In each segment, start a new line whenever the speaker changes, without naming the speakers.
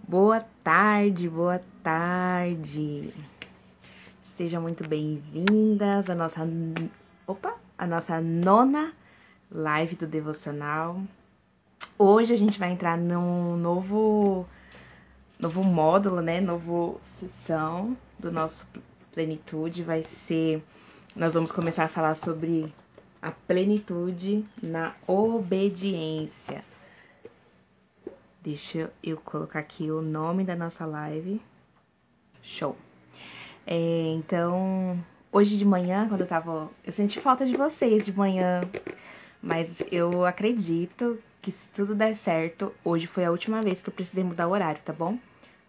Boa tarde, boa tarde. Sejam muito bem-vindas à nossa nona live do devocional. Hoje a gente vai entrar num novo módulo, né? Novo sessão do nosso plenitude. Nós vamos começar a falar sobre a plenitude na obediência. Deixa eu colocar aqui o nome da nossa live. Show! Então, hoje de manhã, eu senti falta de vocês de manhã, mas eu acredito que se tudo der certo, hoje foi a última vez que eu precisei mudar o horário, tá bom?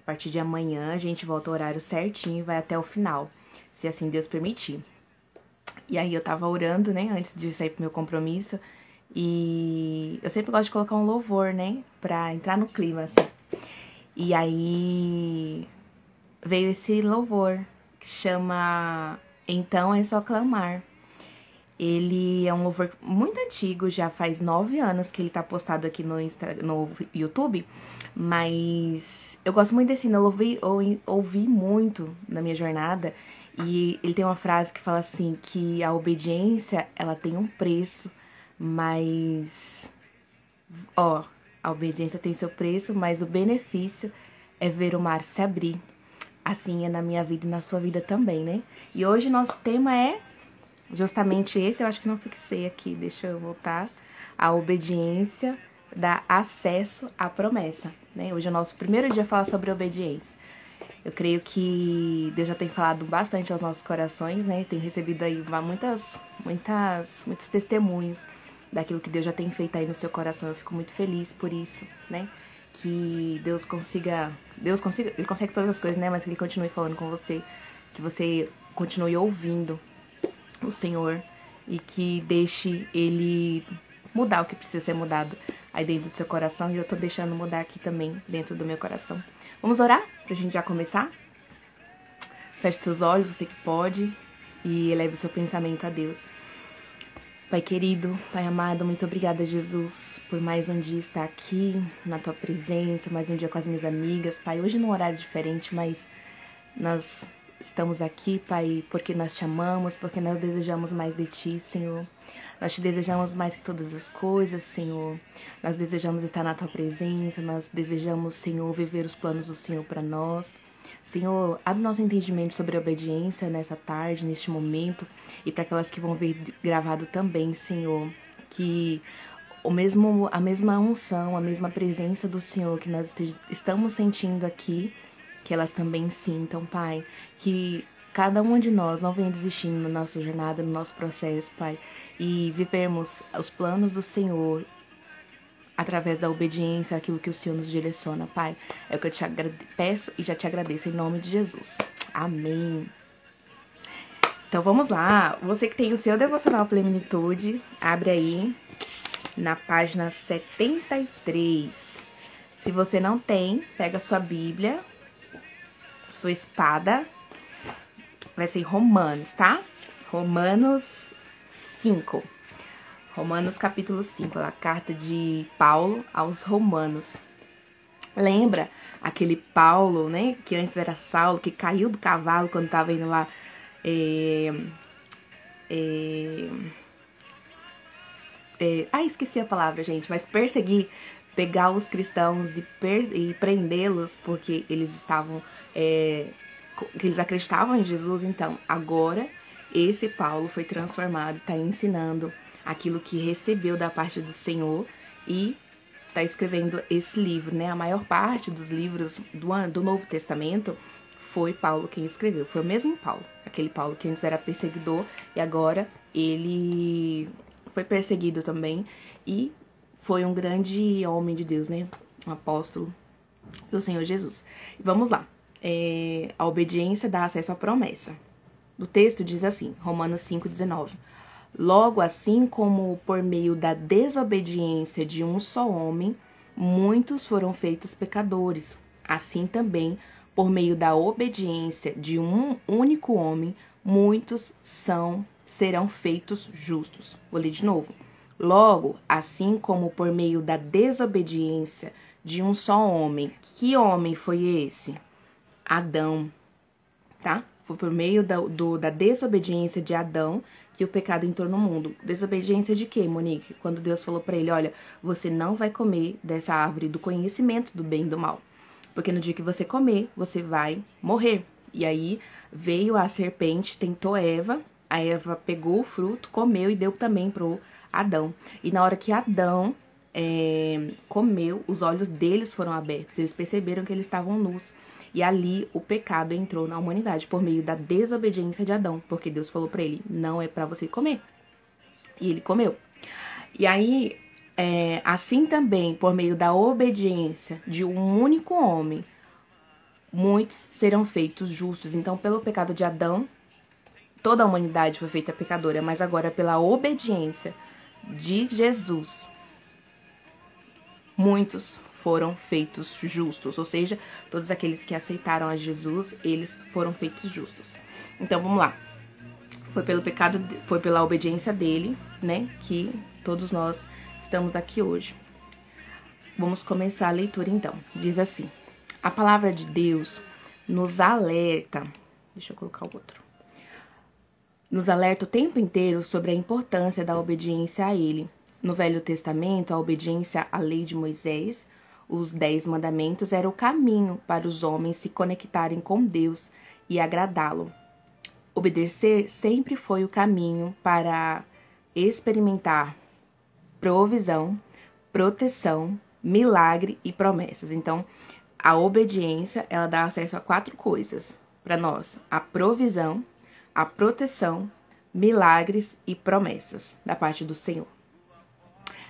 A partir de amanhã a gente volta ao horário certinho e vai até o final, se assim Deus permitir. E aí eu tava orando, né, antes de sair pro meu compromisso, e eu sempre gosto de colocar um louvor, né, pra entrar no clima, assim. E aí veio esse louvor, que chama Então é Só Clamar. Ele é um louvor muito antigo, já faz 9 anos que ele tá postado aqui no YouTube, mas eu gosto muito desse hino, eu ouvi muito na minha jornada, e ele tem uma frase que fala assim, que a obediência, ela tem um preço, mas, a obediência tem seu preço, mas o benefício é ver o mar se abrir. Assim é na minha vida e na sua vida também, né? E hoje o nosso tema é justamente esse, eu acho que não fixei aqui, deixa eu voltar. A obediência dá acesso à promessa, né? Hoje é o nosso primeiro dia a falar sobre obediência. Eu creio que Deus já tem falado bastante aos nossos corações, né? Tenho recebido aí muitos testemunhos daquilo que Deus já tem feito aí no seu coração. Eu fico muito feliz por isso, né? Que Ele consegue todas as coisas, né? Mas que Ele continue falando com você, que você continue ouvindo o Senhor e que deixe Ele mudar o que precisa ser mudado aí dentro do seu coração, e eu tô deixando mudar aqui também dentro do meu coração. Vamos orar pra gente já começar? Feche seus olhos, você que pode, e eleve o seu pensamento a Deus. Pai querido, Pai amado, muito obrigada, Jesus, por mais um dia estar aqui na Tua presença, mais um dia com as minhas amigas. Pai, hoje num horário diferente, mas nós estamos aqui, Pai, porque nós te amamos, porque nós desejamos mais de Ti, Senhor. Nós te desejamos mais que todas as coisas, Senhor. Nós desejamos estar na Tua presença, nós desejamos, Senhor, viver os planos do Senhor para nós. Senhor, abre nosso entendimento sobre a obediência nessa tarde, neste momento, e para aquelas que vão ver gravado também, Senhor, que a mesma unção, a mesma presença do Senhor que nós estamos sentindo aqui, que elas também sintam, Pai, que cada uma de nós não venha desistindo na nossa jornada, no nosso processo, Pai, e vivermos os planos do Senhor através da obediência àquilo que o Senhor nos direciona, Pai. É o que eu te peço e já te agradeço em nome de Jesus. Amém. Então vamos lá. Você que tem o seu devocional Plenitude, abre aí na página 73. Se você não tem, pega sua Bíblia, sua espada, vai ser Romanos, tá? Romanos 5. Romanos capítulo 5, a carta de Paulo aos Romanos. Lembra aquele Paulo, né, que antes era Saulo, que caiu do cavalo quando estava indo lá esqueci a palavra, gente, mas pegar os cristãos e prendê-los porque eles estavam, que eles acreditavam em Jesus. Então, agora, esse Paulo foi transformado, está ensinando aquilo que recebeu da parte do Senhor e está escrevendo esse livro, né? A maior parte dos livros do Novo Testamento foi Paulo quem escreveu. Foi o mesmo Paulo, aquele Paulo que antes era perseguidor e agora ele foi perseguido também e foi um grande homem de Deus, né? Um apóstolo do Senhor Jesus. Vamos lá. A obediência dá acesso à promessa. O texto diz assim, Romanos 5,19. Logo, assim como por meio da desobediência de um só homem, muitos foram feitos pecadores, assim também, por meio da obediência de um único homem, muitos serão feitos justos. Vou ler de novo. Logo, assim como por meio da desobediência de um só homem. Que homem foi esse? Adão, tá? Foi por meio da desobediência de Adão que o pecado entrou no mundo. Desobediência de quê, Monique? Quando Deus falou pra ele, olha, você não vai comer dessa árvore do conhecimento do bem e do mal. Porque no dia que você comer, você vai morrer. E aí veio a serpente, tentou Eva, a Eva pegou o fruto, comeu e deu também pro Adão. E na hora que Adão comeu, os olhos deles foram abertos, eles perceberam que eles estavam nus. E ali o pecado entrou na humanidade por meio da desobediência de Adão, porque Deus falou pra ele, não é pra você comer. E ele comeu. E aí, assim também, por meio da obediência de um único homem, muitos serão feitos justos. Então, pelo pecado de Adão, toda a humanidade foi feita pecadora, mas agora pela obediência de Jesus, muitos foram feitos justos, ou seja, todos aqueles que aceitaram a Jesus, eles foram feitos justos. Então, vamos lá. Foi pelo pecado, foi pela obediência dele, né, que todos nós estamos aqui hoje. Vamos começar a leitura então. Diz assim: a palavra de Deus nos alerta, deixa eu colocar o outro. Nos alerta o tempo inteiro sobre a importância da obediência a ele. No Velho Testamento, a obediência à lei de Moisés, os 10 mandamentos, era o caminho para os homens se conectarem com Deus e agradá-lo. Obedecer sempre foi o caminho para experimentar provisão, proteção, milagre e promessas. Então, a obediência, ela dá acesso a 4 coisas para nós: a provisão, a proteção, milagres e promessas da parte do Senhor.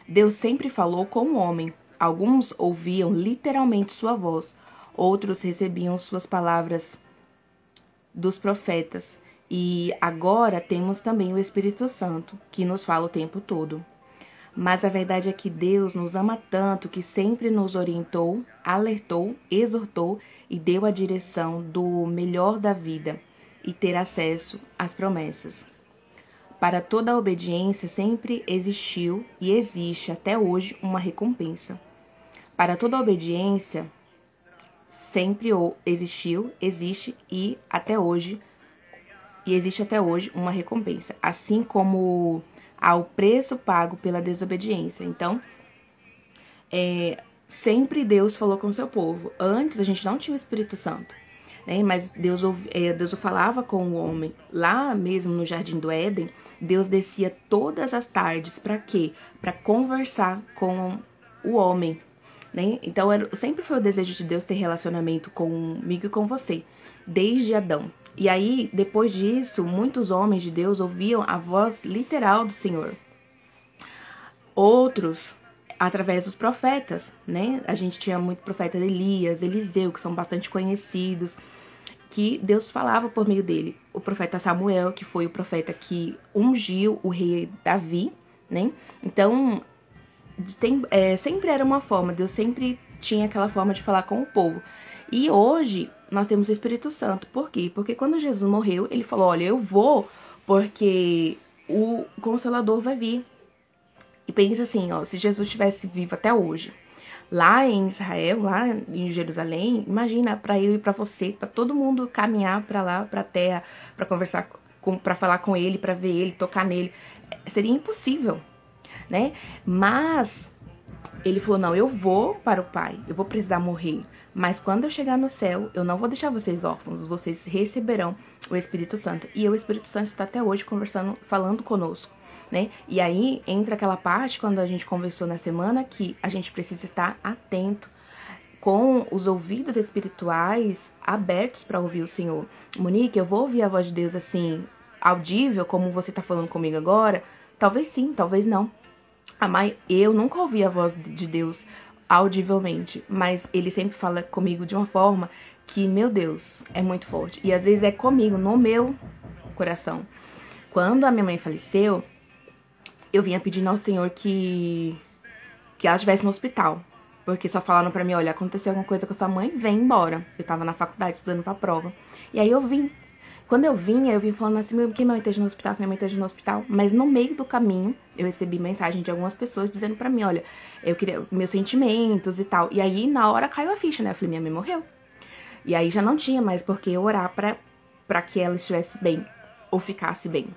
Deus sempre falou com o homem. Alguns ouviam literalmente sua voz, outros recebiam suas palavras dos profetas. E agora temos também o Espírito Santo, que nos fala o tempo todo. Mas a verdade é que Deus nos ama tanto que sempre nos orientou, alertou, exortou e deu a direção do melhor da vida e ter acesso às promessas. Para toda a obediência sempre existiu e existe até hoje uma recompensa. Para toda a obediência sempre existiu, existe e existe até hoje uma recompensa, assim como ao preço pago pela desobediência. Então, sempre Deus falou com o seu povo. Antes a gente não tinha o Espírito Santo, né? Mas Deus falava com o homem. Lá mesmo no Jardim do Éden, Deus descia todas as tardes. Para quê? Para conversar com o homem, né? Então, sempre foi o desejo de Deus ter relacionamento comigo e com você, desde Adão. E aí, depois disso, muitos homens de Deus ouviam a voz literal do Senhor. Outros, através dos profetas, né? A gente tinha muito profeta de Elias, Eliseu, que são bastante conhecidos, que Deus falava por meio dele. O profeta Samuel, que foi o profeta que ungiu o rei Davi, né? Então, sempre era uma forma, Deus sempre tinha aquela forma de falar com o povo. E hoje nós temos o Espírito Santo. Por quê? Porque quando Jesus morreu, ele falou, olha, eu vou porque o Consolador vai vir. E pensa assim, ó, se Jesus estivesse vivo até hoje, lá em Israel, lá em Jerusalém, imagina, para eu e para você, para todo mundo caminhar para lá, para a terra, para conversar, para falar com ele, para ver ele, tocar nele, seria impossível, né? Mas ele falou, não, eu vou para o Pai, eu vou precisar morrer, mas quando eu chegar no céu, eu não vou deixar vocês órfãos, vocês receberão o Espírito Santo. E o Espírito Santo está até hoje conversando, falando conosco, né? E aí entra aquela parte, quando a gente conversou na semana, que a gente precisa estar atento, com os ouvidos espirituais abertos para ouvir o Senhor. Monique, eu vou ouvir a voz de Deus assim, audível, como você está falando comigo agora? Talvez sim, talvez não. Eu nunca ouvi a voz de Deus audivelmente, mas ele sempre fala comigo de uma forma que, meu Deus, é muito forte. E às vezes é comigo, no meu coração. Quando a minha mãe faleceu, eu vinha pedindo ao Senhor que ela estivesse no hospital. Porque só falaram pra mim, olha, aconteceu alguma coisa com sua mãe, vem embora. Eu tava na faculdade estudando pra prova. E aí eu vim. Quando eu vim falando assim, que minha mãe esteja no hospital, que minha mãe esteja no hospital. Mas no meio do caminho, eu recebi mensagem de algumas pessoas dizendo pra mim, olha, eu queria meus sentimentos e tal. E aí, na hora, caiu a ficha, né? Eu falei, minha mãe morreu. E aí já não tinha mais por que orar pra que ela estivesse bem, ou ficasse bem.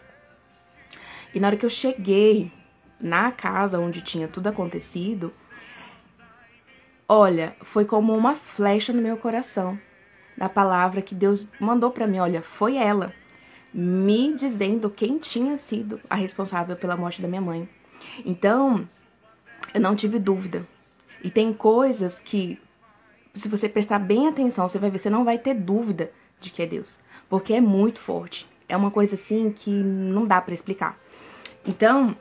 E na hora que eu cheguei na casa onde tinha tudo acontecido, olha, foi como uma flecha no meu coração. Da palavra que Deus mandou pra mim, olha, foi ela me dizendo quem tinha sido a responsável pela morte da minha mãe. Então, eu não tive dúvida. E tem coisas que, se você prestar bem atenção, você vai ver, você não vai ter dúvida de que é Deus. Porque é muito forte. É uma coisa assim que não dá pra explicar. Então,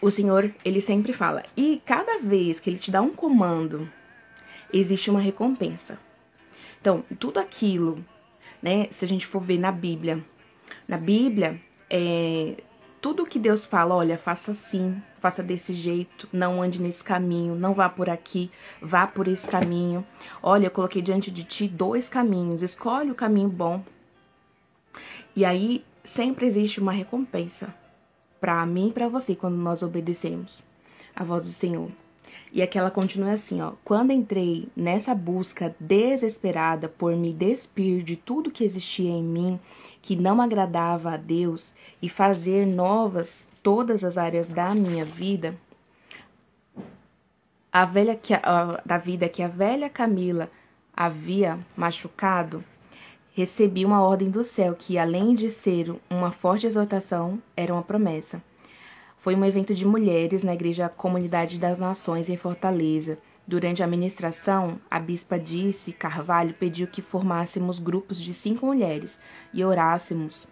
o Senhor, ele sempre fala. E cada vez que ele te dá um comando, existe uma recompensa. Então, tudo aquilo, né, se a gente for ver na Bíblia, tudo que Deus fala, olha, faça assim, faça desse jeito, não ande nesse caminho, não vá por aqui, vá por esse caminho. Olha, eu coloquei diante de ti 2 caminhos, escolhe o caminho bom. E aí, sempre existe uma recompensa para mim e para você quando nós obedecemos a voz do Senhor. E aqui ela continua assim, ó. Quando entrei nessa busca desesperada por me despir de tudo que existia em mim, que não agradava a Deus, e fazer novas todas as áreas da minha vida, da vida que a velha Camila havia machucado, recebi uma ordem do céu que, além de ser uma forte exortação, era uma promessa. Foi um evento de mulheres na Igreja Comunidade das Nações, em Fortaleza. Durante a ministração, a bispa Disse Carvalho pediu que formássemos grupos de 5 mulheres e orássemos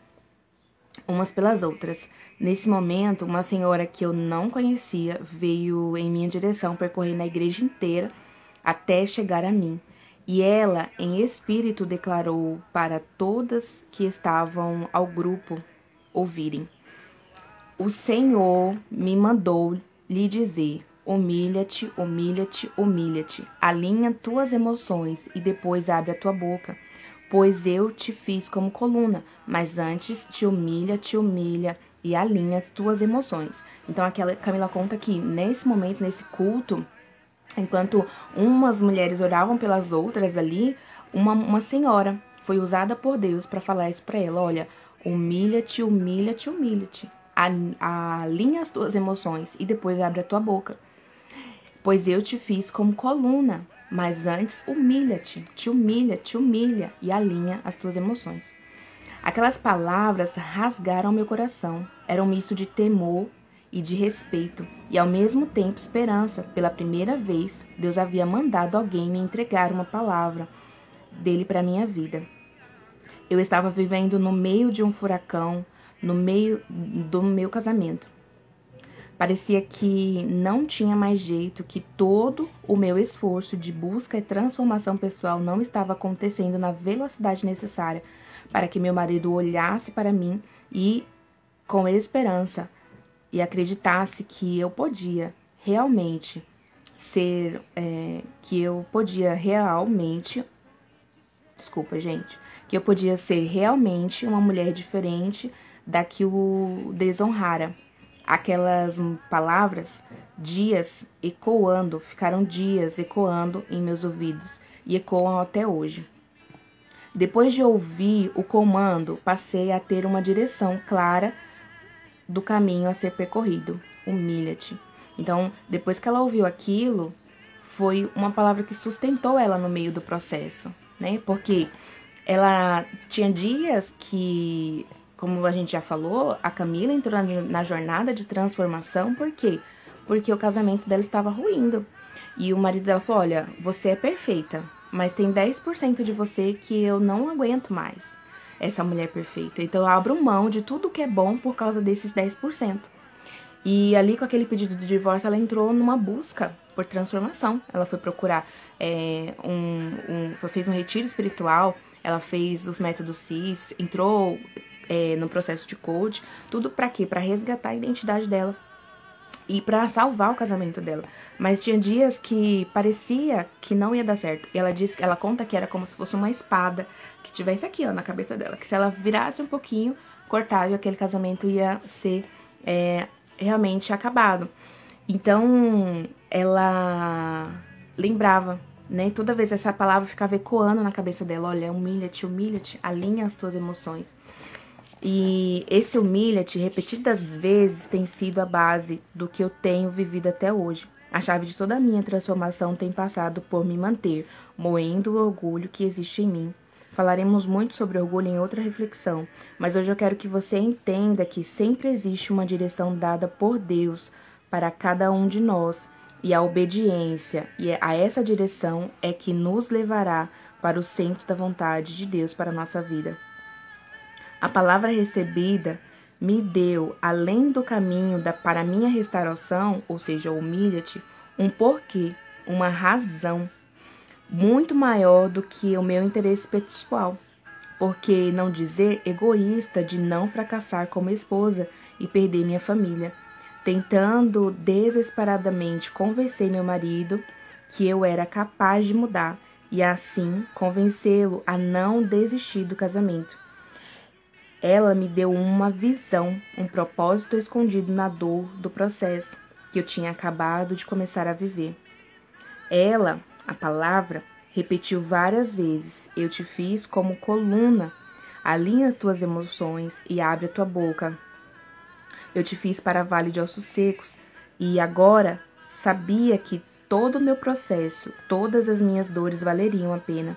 umas pelas outras. Nesse momento, uma senhora que eu não conhecia veio em minha direção, percorrendo a igreja inteira até chegar a mim. E ela, em espírito, declarou para todas que estavam ao grupo ouvirem: o Senhor me mandou lhe dizer: humilha-te, humilha-te, humilha-te. Alinha tuas emoções e depois abre a tua boca. Pois eu te fiz como coluna, mas antes te humilha e alinha as tuas emoções. Então, aquela Camila conta que nesse momento, nesse culto, enquanto umas mulheres oravam pelas outras ali, uma senhora foi usada por Deus para falar isso para ela: olha, humilha-te, humilha-te, humilha-te. Alinha as tuas emoções e depois abre a tua boca. Pois eu te fiz como coluna, mas antes humilha-te, te humilha e alinha as tuas emoções. Aquelas palavras rasgaram meu coração. Era um misto de temor e de respeito e ao mesmo tempo esperança. Pela primeira vez, Deus havia mandado alguém me entregar uma palavra dele para minha vida. Eu estava vivendo no meio de um furacão, no meio do meu casamento. Parecia que não tinha mais jeito, que todo o meu esforço de busca e transformação pessoal não estava acontecendo na velocidade necessária para que meu marido olhasse para mim e, com esperança, e acreditasse que eu podia realmente ser, que eu podia realmente ser realmente uma mulher diferente da que o desonrara. Aquelas palavras, ficaram dias ecoando em meus ouvidos e ecoam até hoje. Depois de ouvir o comando, passei a ter uma direção clara do caminho a ser percorrido. Humilha-te. Então, depois que ela ouviu aquilo, foi uma palavra que sustentou ela no meio do processo, né? Porque ela tinha dias que, como a gente já falou, a Camila entrou na jornada de transformação. Por quê? Porque o casamento dela estava ruindo. E o marido dela falou: olha, você é perfeita, mas tem 10% de você que eu não aguento mais, essa mulher perfeita. Então eu abro mão de tudo que é bom por causa desses 10%. E ali, com aquele pedido de divórcio, ela entrou numa busca por transformação. Ela foi procurar, fez um retiro espiritual, ela fez os métodos CIS, entrou no processo de coach, tudo pra quê? Pra resgatar a identidade dela. e pra salvar o casamento dela. Mas tinha dias que parecia que não ia dar certo. E ela disse, ela conta que era como se fosse uma espada que tivesse aqui, ó, na cabeça dela. Que se ela virasse um pouquinho, cortava e aquele casamento ia ser realmente acabado. Então, ela lembrava, né? Toda vez essa palavra ficava ecoando na cabeça dela. Olha, humilha-te, humilha-te, alinha as tuas emoções. E esse humilha-te, repetidas vezes, tem sido a base do que eu tenho vivido até hoje. A chave de toda a minha transformação tem passado por me manter, moendo o orgulho que existe em mim. Falaremos muito sobre orgulho em outra reflexão, mas hoje eu quero que você entenda que sempre existe uma direção dada por Deus para cada um de nós, e a obediência e a essa direção é que nos levará para o centro da vontade de Deus para a nossa vida. A palavra recebida me deu, além do caminho para minha restauração, ou seja, humilha-te, um porquê, uma razão muito maior do que o meu interesse pessoal. Por que não dizer egoísta de não fracassar como esposa e perder minha família, tentando desesperadamente convencer meu marido que eu era capaz de mudar e assim convencê-lo a não desistir do casamento. Ela me deu uma visão, um propósito escondido na dor do processo que eu tinha acabado de começar a viver. Ela, a palavra, repetiu várias vezes: eu te fiz como coluna, alinha tuas emoções e abre a tua boca. Eu te fiz para vale de ossos secos e agora sabia que todo o meu processo, todas as minhas dores valeriam a pena,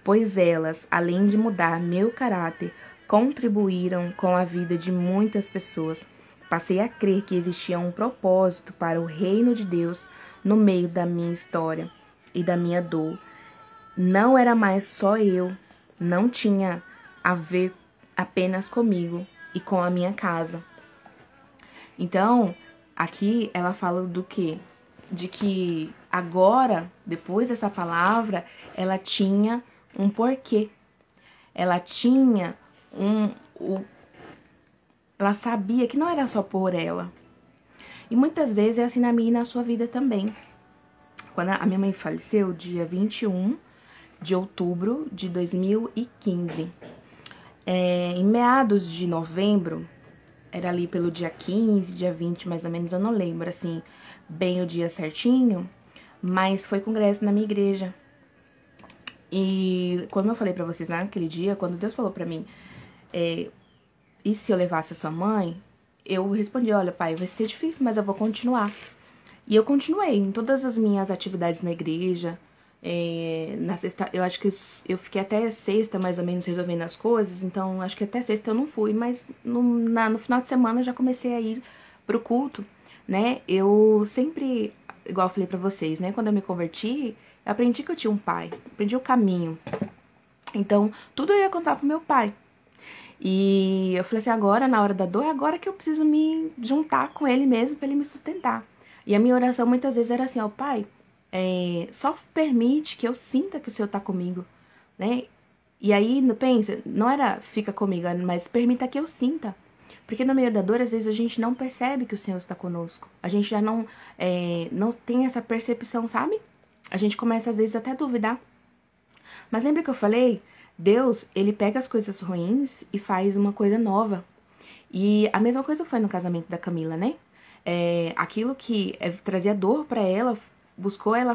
pois elas, além de mudar meu caráter, contribuíram com a vida de muitas pessoas. Passei a crer que existia um propósito para o reino de Deus no meio da minha história e da minha dor. Não era mais só eu, não tinha a ver apenas comigo e com a minha casa. Então, aqui ela fala do quê? De que agora, depois dessa palavra, ela tinha um porquê. Ela tinha ela sabia que não era só por ela. E muitas vezes é assim na minha e na sua vida também. Quando a minha mãe faleceu, dia 21 de outubro de 2015. Em meados de novembro, era ali pelo dia 15, dia 20, mais ou menos, eu não lembro, assim, bem o dia certinho, mas foi congresso na minha igreja. E como eu falei pra vocês naquele dia, quando Deus falou pra mim, e se eu levasse a sua mãe, eu respondi, olha, pai, vai ser difícil, mas eu vou continuar. E eu continuei em todas as minhas atividades na igreja. Na sexta, eu acho que eu fiquei até sexta, mais ou menos, resolvendo as coisas. Então, acho que até sexta eu não fui, mas no final de semana eu já comecei a ir pro culto, né? Eu sempre, igual eu falei pra vocês, né? Quando eu me converti, eu aprendi que eu tinha um pai, aprendi o caminho. Então, tudo eu ia contar pro meu pai. E eu falei assim, agora, na hora da dor, é agora que eu preciso me juntar com ele mesmo pra ele me sustentar. E a minha oração muitas vezes era assim, ó, pai, só permite que eu sinta que o Senhor tá comigo, né? E aí, pensa, não era fica comigo, mas permita que eu sinta. Porque no meio da dor, às vezes, a gente não percebe que o Senhor está conosco. A gente já não tem essa percepção, sabe? A gente começa, às vezes, até a duvidar. Mas lembra que eu falei? Deus, ele pega as coisas ruins e faz uma coisa nova. E a mesma coisa foi no casamento da Camila, né? Aquilo que trazia dor pra ela, buscou ela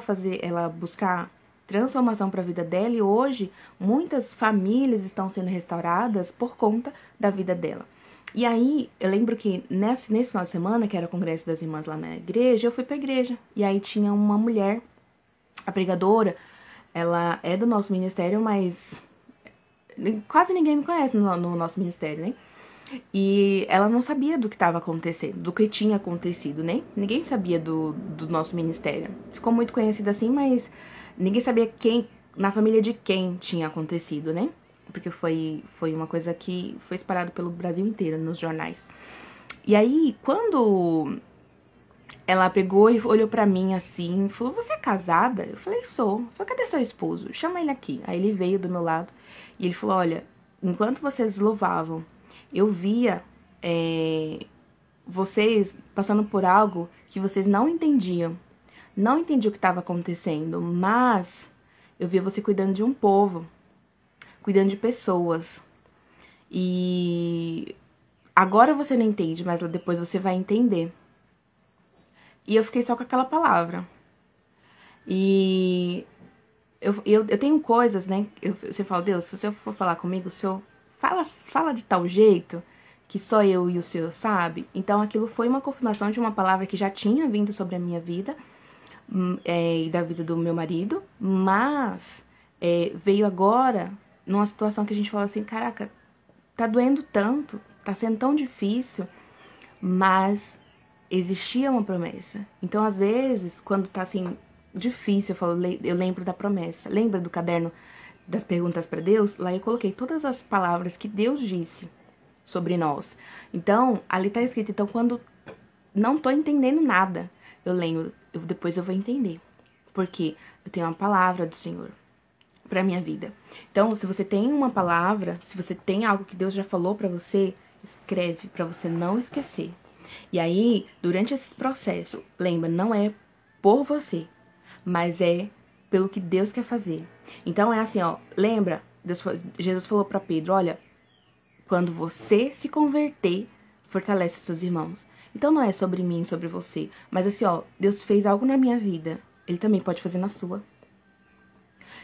buscar transformação para a vida dela, e hoje muitas famílias estão sendo restauradas por conta da vida dela. E aí, eu lembro que nesse final de semana, que era o congresso das irmãs lá na igreja, eu fui pra igreja, e aí tinha uma mulher, a pregadora, ela é do nosso ministério, mas quase ninguém me conhece no nosso ministério, né? E ela não sabia do que estava acontecendo, do que tinha acontecido, né? Ninguém sabia do nosso ministério. Ficou muito conhecida assim, mas ninguém sabia na família de quem tinha acontecido, né? Porque foi uma coisa que foi espalhada pelo Brasil inteiro, nos jornais. E aí, quando ela pegou e olhou pra mim assim, falou, você é casada? Eu falei, sou. Falei, cadê seu esposo? Chama ele aqui. Aí ele veio do meu lado e ele falou, olha, enquanto vocês louvavam, eu via vocês passando por algo que vocês não entendiam. Não entendiam o que estava acontecendo, mas eu via você cuidando de um povo, cuidando de pessoas. E agora você não entende, mas depois você vai entender. E eu fiquei só com aquela palavra. E eu tenho coisas, né? Você fala, Deus, se o Senhor for falar comigo, o Senhor fala de tal jeito que só eu e o Senhor sabe. Então aquilo foi uma confirmação de uma palavra que já tinha vindo sobre a minha vida e da vida do meu marido, mas veio agora numa situação que a gente fala assim, caraca, tá doendo tanto, tá sendo tão difícil, mas existia uma promessa. Então, às vezes, quando tá assim difícil, eu lembro da promessa. Lembra do caderno das perguntas para Deus? Lá eu coloquei todas as palavras que Deus disse sobre nós. Então, ali tá escrito. Então, quando não tô entendendo nada, eu lembro, depois eu vou entender. Porque eu tenho uma palavra do Senhor pra minha vida. Então, se você tem uma palavra, se você tem algo que Deus já falou pra você, escreve pra você não esquecer. E aí, durante esse processo, lembra, não é por você, mas é pelo que Deus quer fazer. Então, é assim, ó, lembra, Jesus falou pra Pedro, olha, quando você se converter, fortalece os seus irmãos. Então, não é sobre mim, sobre você, mas assim, ó, Deus fez algo na minha vida, Ele também pode fazer na sua.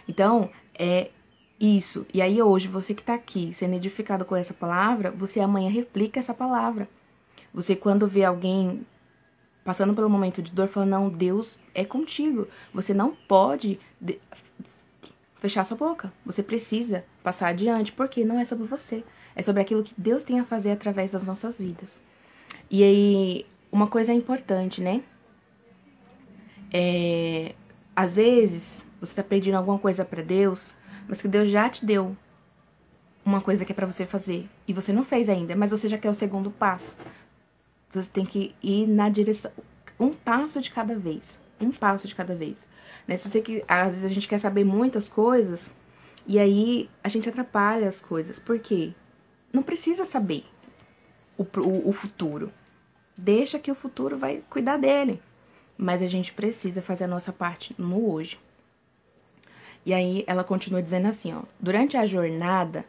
Então, é isso. E aí, hoje, você que tá aqui, sendo edificado com essa palavra, você amanhã replica essa palavra. Você, quando vê alguém passando pelo momento de dor, fala, não, Deus é contigo. Você não pode fechar sua boca. Você precisa passar adiante, porque não é sobre você. É sobre aquilo que Deus tem a fazer através das nossas vidas. E aí, uma coisa importante, né? Às vezes, você tá pedindo alguma coisa pra Deus, mas que Deus já te deu uma coisa que é pra você fazer. E você não fez ainda, mas você já quer o segundo passo. Você tem que ir na direção, um passo de cada vez. Um passo de cada vez. Né? Se você às vezes a gente quer saber muitas coisas, e aí a gente atrapalha as coisas. Por quê? Não precisa saber o futuro. Deixa que o futuro vai cuidar dele. Mas a gente precisa fazer a nossa parte no hoje. E aí ela continua dizendo assim, ó. Durante a jornada,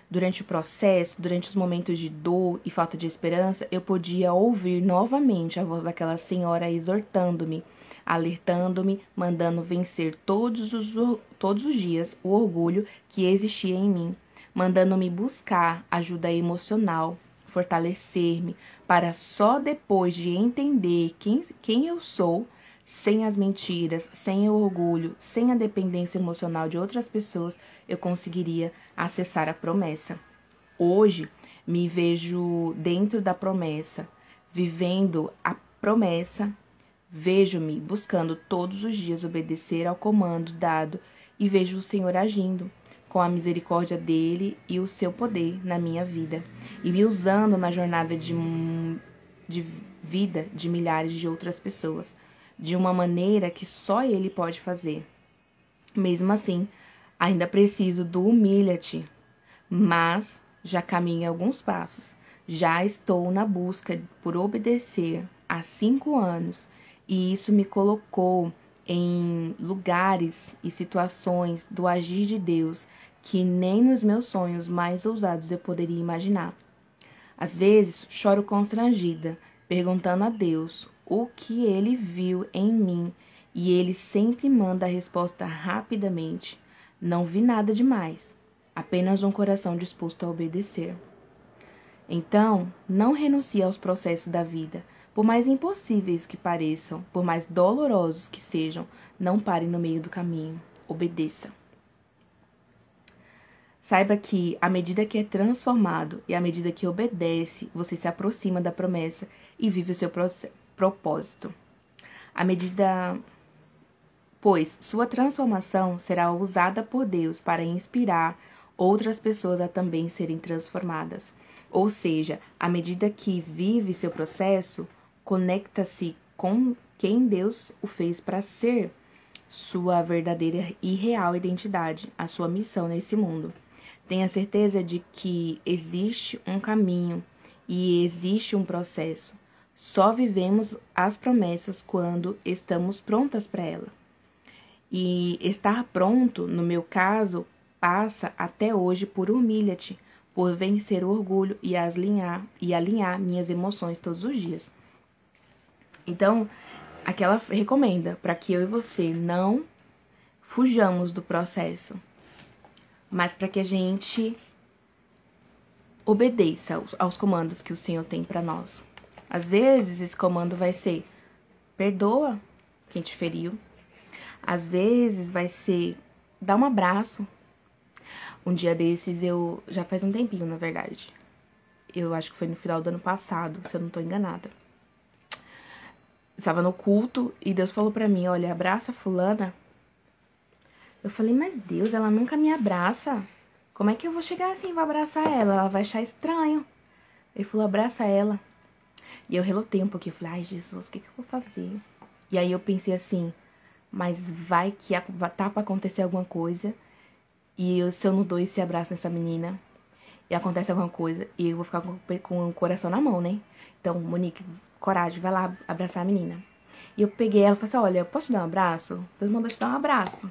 durante o processo, durante os momentos de dor e falta de esperança, eu podia ouvir novamente a voz daquela senhora exortando-me, alertando-me, mandando vencer todos os dias o orgulho que existia em mim, mandando-me buscar ajuda emocional, fortalecer-me, para só depois de entender quem eu sou, sem as mentiras, sem o orgulho, sem a dependência emocional de outras pessoas, eu conseguiria acessar a promessa. Hoje, me vejo dentro da promessa, vivendo a promessa, vejo-me buscando todos os dias obedecer ao comando dado e vejo o Senhor agindo com a misericórdia dele e o seu poder na minha vida e me usando na jornada de vida de milhares de outras pessoas, de uma maneira que só ele pode fazer. Mesmo assim, ainda preciso do humilha-te, mas já caminho alguns passos. Já estou na busca por obedecer há 5 anos e isso me colocou em lugares e situações do agir de Deus que nem nos meus sonhos mais ousados eu poderia imaginar. Às vezes, choro constrangida, perguntando a Deus o que ele viu em mim e ele sempre manda a resposta rapidamente. Não vi nada demais, apenas um coração disposto a obedecer. Então, não renuncie aos processos da vida. Por mais impossíveis que pareçam, por mais dolorosos que sejam, não pare no meio do caminho. Obedeça. Saiba que, à medida que é transformado e à medida que obedece, você se aproxima da promessa e vive o seu propósito. Pois sua transformação será usada por Deus para inspirar outras pessoas a também serem transformadas. Ou seja, à medida que vive seu processo, conecta-se com quem Deus o fez para ser, sua verdadeira e real identidade, a sua missão nesse mundo. Tenha certeza de que existe um caminho e existe um processo. Só vivemos as promessas quando estamos prontas para ela. E estar pronto, no meu caso, passa até hoje por humilha-te, por vencer o orgulho e alinhar minhas emoções todos os dias. Então, aquela recomenda para que eu e você não fujamos do processo, mas para que a gente obedeça aos comandos que o Senhor tem para nós. Às vezes, esse comando vai ser: perdoa quem te feriu. Às vezes, vai ser: dá um abraço. Um dia desses, já faz um tempinho, na verdade. Eu acho que foi no final do ano passado, se eu não tô enganada. Estava no culto e Deus falou pra mim: olha, abraça fulana. Eu falei: mas Deus, ela nunca me abraça. Como é que eu vou chegar assim e vou abraçar ela? Ela vai achar estranho. Ele falou: abraça ela. E eu relutei um pouquinho. Falei: ai, Jesus, o que eu vou fazer? E aí eu pensei assim: mas vai que tá pra acontecer alguma coisa. E se eu não dou esse abraço nessa menina e acontece alguma coisa, e eu vou ficar com o coração na mão, né? Então, Monique, coragem, vai lá abraçar a menina. E eu peguei ela e falei assim: olha, posso te dar um abraço? Deus mandou te dar um abraço.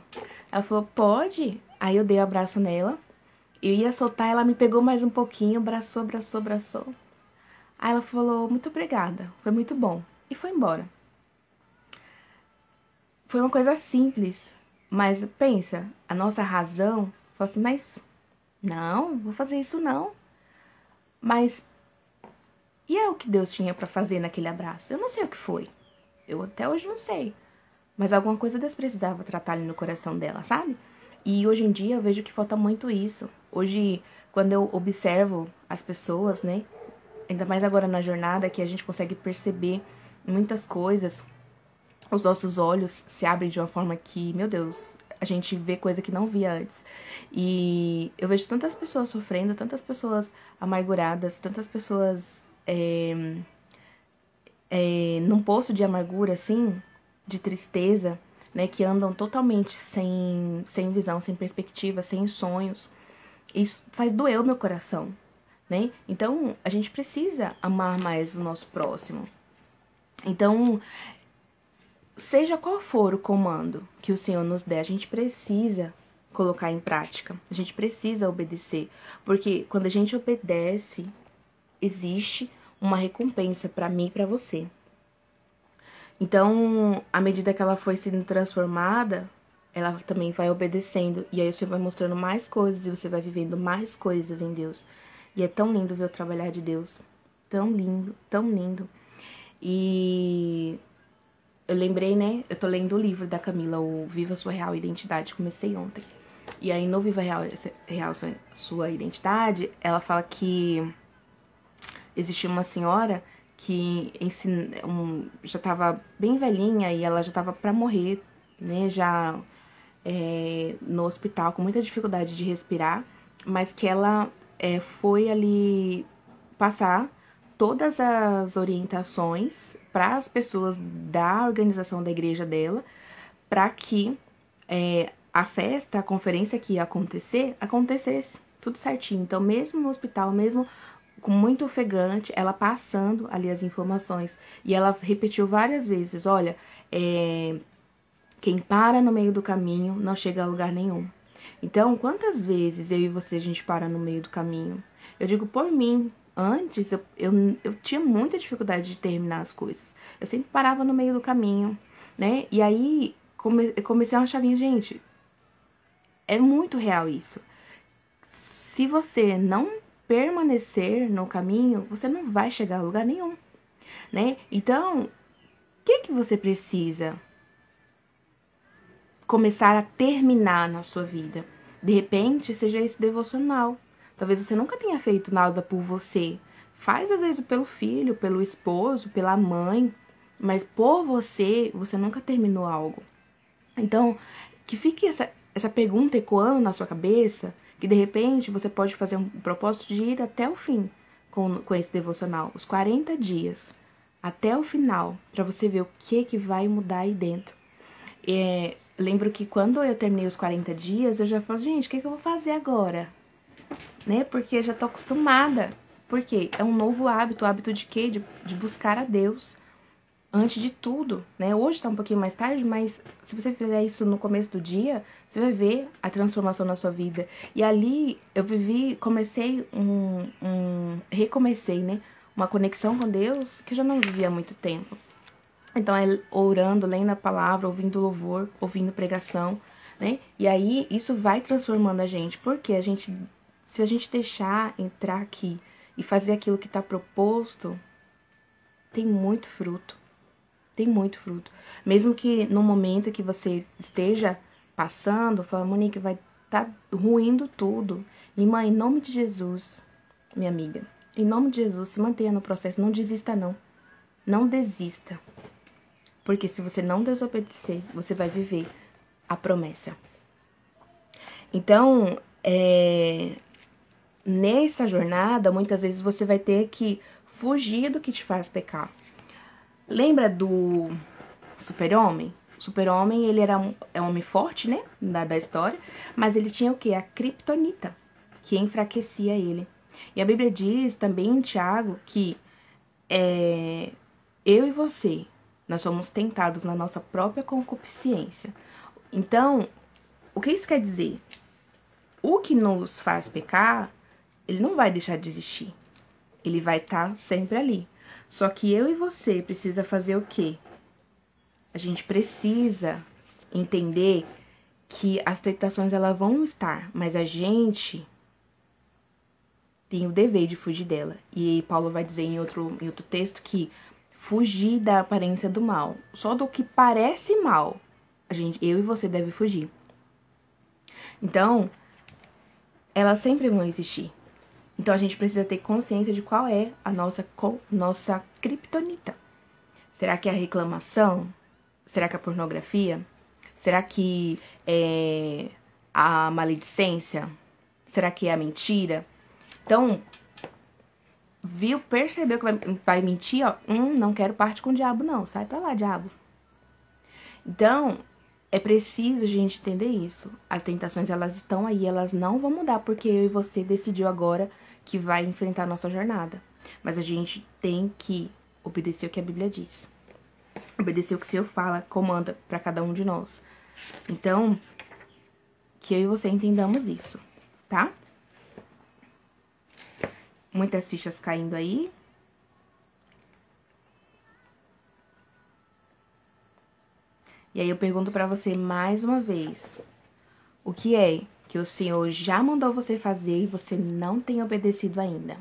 Ela falou: pode. Aí eu dei um abraço nela. Eu ia soltar, ela me pegou mais um pouquinho, abraçou. Aí ela falou: muito obrigada, foi muito bom. E foi embora. Foi uma coisa simples, mas pensa, a nossa razão falou assim: mas não, vou fazer isso não. Mas e é o que Deus tinha pra fazer naquele abraço? Eu não sei o que foi. Eu até hoje não sei. Mas alguma coisa Deus precisava tratar ali no coração dela, sabe? E hoje em dia eu vejo que falta muito isso. Hoje, quando eu observo as pessoas, né? Ainda mais agora na jornada, que a gente consegue perceber muitas coisas. Os nossos olhos se abrem de uma forma que, meu Deus, a gente vê coisa que não via antes. E eu vejo tantas pessoas sofrendo, tantas pessoas amarguradas, tantas pessoas num poço de amargura, assim, de tristeza, né, que andam totalmente sem visão, sem perspectiva, sem sonhos. Isso faz doer o meu coração, né? Então, a gente precisa amar mais o nosso próximo. Então, seja qual for o comando que o Senhor nos der, a gente precisa colocar em prática. A gente precisa obedecer. Porque quando a gente obedece, existe uma recompensa para mim e para você. Então, à medida que ela foi sendo transformada, ela também vai obedecendo. E aí você vai mostrando mais coisas e você vai vivendo mais coisas em Deus. E é tão lindo ver o trabalhar de Deus. Tão lindo, tão lindo. E eu lembrei, né? Eu tô lendo o livro da Camila, o Viva Sua Real Identidade. Comecei ontem. E aí no Viva Real Sua Identidade, ela fala que existia uma senhora que já tava bem velhinha e ela já tava pra morrer, né? Já no hospital com muita dificuldade de respirar, mas que ela foi ali passar todas as orientações para as pessoas da organização da igreja dela, para que a festa, a conferência que ia acontecesse tudo certinho. Então, mesmo no hospital, mesmo com muito ofegante, ela passando ali as informações. E ela repetiu várias vezes: olha, quem para no meio do caminho não chega a lugar nenhum. Então, quantas vezes eu e você a gente para no meio do caminho? Eu digo por mim. Antes, eu tinha muita dificuldade de terminar as coisas. Eu sempre parava no meio do caminho, né? E aí, comecei uma chavinha, gente. É muito real isso. Se você não permanecer no caminho, você não vai chegar a lugar nenhum, né? Então, o que você precisa começar a terminar na sua vida? De repente, seja esse devocional. Talvez você nunca tenha feito nada por você. Faz, às vezes, pelo filho, pelo esposo, pela mãe. Mas por você, você nunca terminou algo. Então, que fique essa pergunta ecoando na sua cabeça, que de repente você pode fazer um propósito de ir até o fim com esse devocional. Os 40 dias, até o final, para você ver o que vai mudar aí dentro. Lembro que quando eu terminei os 40 dias, eu já falei: gente, o que eu vou fazer agora? Né? Porque eu já tô acostumada Por quê? É um novo hábito. O hábito de quê? De buscar a Deus antes de tudo, né? Hoje tá um pouquinho mais tarde, mas se você fizer isso no começo do dia, você vai ver a transformação na sua vida. E ali eu recomecei, né? Uma conexão com Deus que eu já não vivia há muito tempo. Então é orando, lendo a palavra, ouvindo louvor, ouvindo pregação, né? E aí isso vai transformando a gente, porque se a gente deixar entrar aqui e fazer aquilo que tá proposto, tem muito fruto. Tem muito fruto. Mesmo que no momento que você esteja passando, fala, Monique, vai tá ruindo tudo. E mãe, em nome de Jesus, minha amiga, em nome de Jesus, se mantenha no processo, não desista não. Não desista. Porque se você não desobedecer, você vai viver a promessa. Então, nessa jornada, muitas vezes você vai ter que fugir do que te faz pecar. Lembra do Super-Homem? O Super-Homem, ele era um homem forte, né? Da história. Mas ele tinha o quê? A Kryptonita, que enfraquecia ele. E a Bíblia diz também em Tiago que eu e você, nós somos tentados na nossa própria concupiscência. Então, o que isso quer dizer? O que nos faz pecar, ele não vai deixar de existir. Ele vai estar sempre ali. Só que eu e você precisa fazer o quê? A gente precisa entender que as tentações elas vão estar, mas a gente tem o dever de fugir dela. E Paulo vai dizer em outro texto que fugir da aparência do mal. Só do que parece mal, eu e você deve fugir. Então, elas sempre vão existir. Então a gente precisa ter consciência de qual é a nossa criptonita. Será que é a reclamação? Será que é a pornografia? Será que é a maledicência? Será que é a mentira? Então, percebeu que vai mentir, ó, não quero parte com o diabo não, sai pra lá, diabo. Então, é preciso a gente entender isso. As tentações, elas estão aí, elas não vão mudar, porque eu e você decidiu agora que vai enfrentar a nossa jornada. Mas a gente tem que obedecer o que a Bíblia diz. Obedecer o que o Senhor fala, comanda para cada um de nós. Então, que eu e você entendamos isso, tá? Muitas fichas caindo aí. E aí eu pergunto pra você mais uma vez. O que é que o Senhor já mandou você fazer e você não tem obedecido ainda?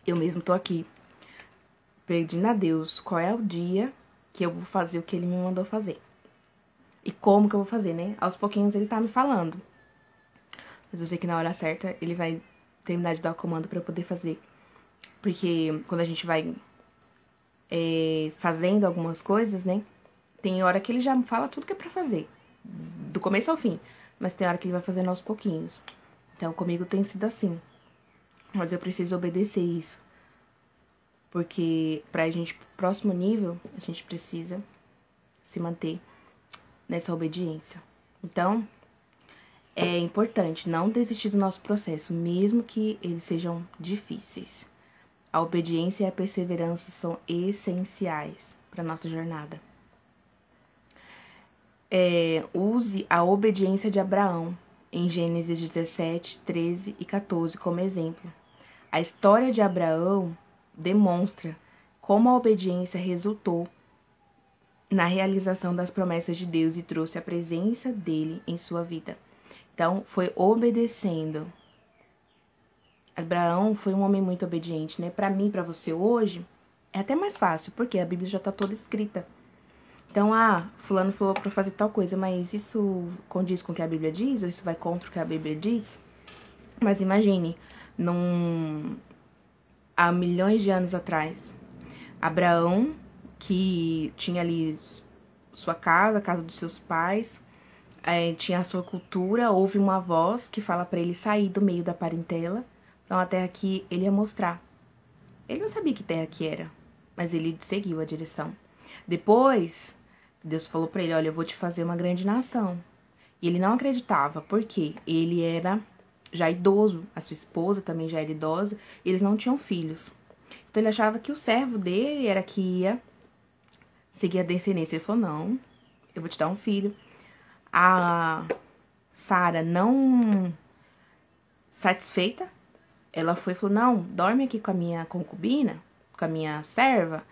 Eu mesmo tô aqui pedindo a Deus qual é o dia que eu vou fazer o que Ele me mandou fazer. E como que eu vou fazer, né? Aos pouquinhos Ele tá me falando. Mas eu sei que na hora certa Ele vai terminar de dar o comando pra eu poder fazer. Porque quando a gente vai fazendo algumas coisas, né? Tem hora que Ele já fala tudo que é pra fazer. Do começo ao fim. Mas tem hora que Ele vai fazendo aos pouquinhos. Então comigo tem sido assim. Mas eu preciso obedecer isso. Porque pra gente, pro próximo nível, a gente precisa se manter nessa obediência. Então, é importante não desistir do nosso processo, mesmo que eles sejam difíceis. A obediência e a perseverança são essenciais para nossa jornada. Use a obediência de Abraão em Gênesis 17, 13 e 14 como exemplo. A história de Abraão demonstra como a obediência resultou na realização das promessas de Deus e trouxe a presença dele em sua vida. Então, foi obedecendo. Abraão foi um homem muito obediente, né? Para mim, para você hoje, é até mais fácil, porque a Bíblia já tá toda escrita. Então, fulano falou para fazer tal coisa, mas isso condiz com o que a Bíblia diz? Ou isso vai contra o que a Bíblia diz? Mas imagine, há milhões de anos atrás, Abraão, que tinha ali sua casa, a casa dos seus pais, tinha a sua cultura, houve uma voz que fala para ele sair do meio da parentela, para uma terra que ele ia mostrar. Ele não sabia que terra que era, mas ele seguiu a direção. Depois, Deus falou para ele, olha, eu vou te fazer uma grande nação. E ele não acreditava, porque ele era já idoso, a sua esposa também já era idosa, e eles não tinham filhos. Então ele achava que o servo dele era que ia seguir a descendência. Ele falou, não, eu vou te dar um filho. A Sara, não satisfeita, ela foi e falou, não, dorme aqui com a minha concubina, com a minha serva,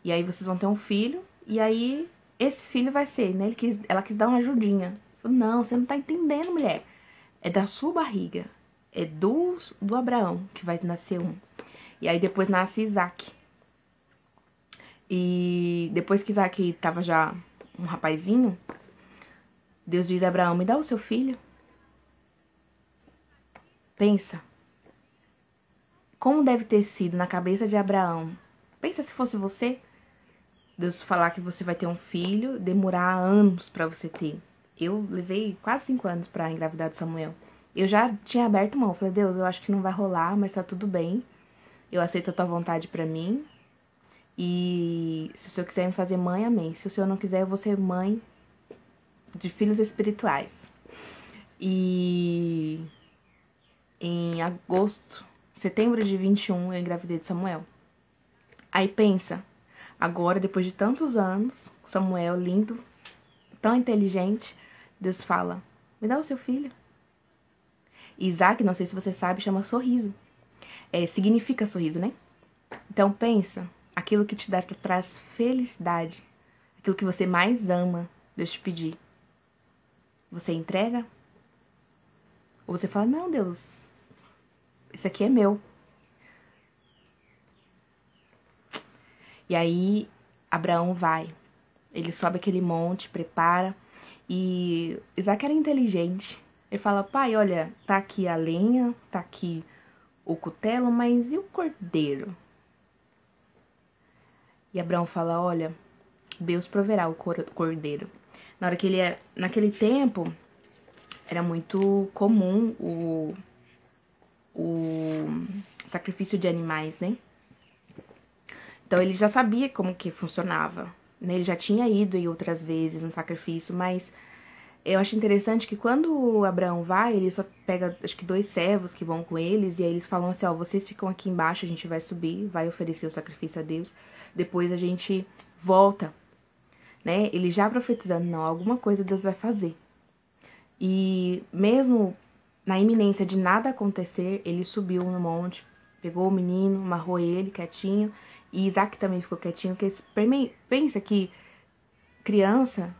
e aí vocês vão ter um filho, e aí esse filho vai ser, né? Ela quis dar uma ajudinha. Falou, não, você não tá entendendo, mulher. É da sua barriga. É do Abraão que vai nascer um. E aí depois nasce Isaac. E depois que Isaac tava já um rapazinho, Deus diz a Abraão, me dá o seu filho. Pensa. Como deve ter sido na cabeça de Abraão? Pensa se fosse você. Deus falar que você vai ter um filho, demorar anos pra você ter. Eu levei quase 5 anos pra engravidar de Samuel. Eu já tinha aberto mão. Falei, Deus, eu acho que não vai rolar, mas tá tudo bem. Eu aceito a tua vontade pra mim. E se o Senhor quiser me fazer mãe, amém. Se o Senhor não quiser, eu vou ser mãe de filhos espirituais. E em setembro de 21, eu engravidei de Samuel. Aí pensa, agora, depois de tantos anos, Samuel, lindo, tão inteligente, Deus fala, me dá o seu filho. Isaac, não sei se você sabe, chama sorriso. Significa sorriso, né? Então pensa, aquilo que te traz felicidade, aquilo que você mais ama, Deus te pedir. Você entrega? Ou você fala, não, Deus, isso aqui é meu. E aí, Abraão vai. Ele sobe aquele monte, prepara. E Isaac era inteligente. Ele fala, pai, olha, tá aqui a lenha, tá aqui o cutelo, mas e o cordeiro? E Abraão fala, olha, Deus proverá o cordeiro. Na hora que naquele tempo, era muito comum o sacrifício de animais, né? Então ele já sabia como que funcionava, né? Ele já tinha ido em outras vezes no sacrifício, mas eu acho interessante que quando o Abraão vai, ele só pega, acho que 2 servos que vão com eles, e aí eles falam assim, ó, vocês ficam aqui embaixo, a gente vai subir, vai oferecer o sacrifício a Deus, depois a gente volta, né? Ele já profetizando, não, alguma coisa Deus vai fazer. E mesmo na iminência de nada acontecer, ele subiu no monte, pegou o menino, amarrou ele quietinho, e Isaac também ficou quietinho, porque pensa que criança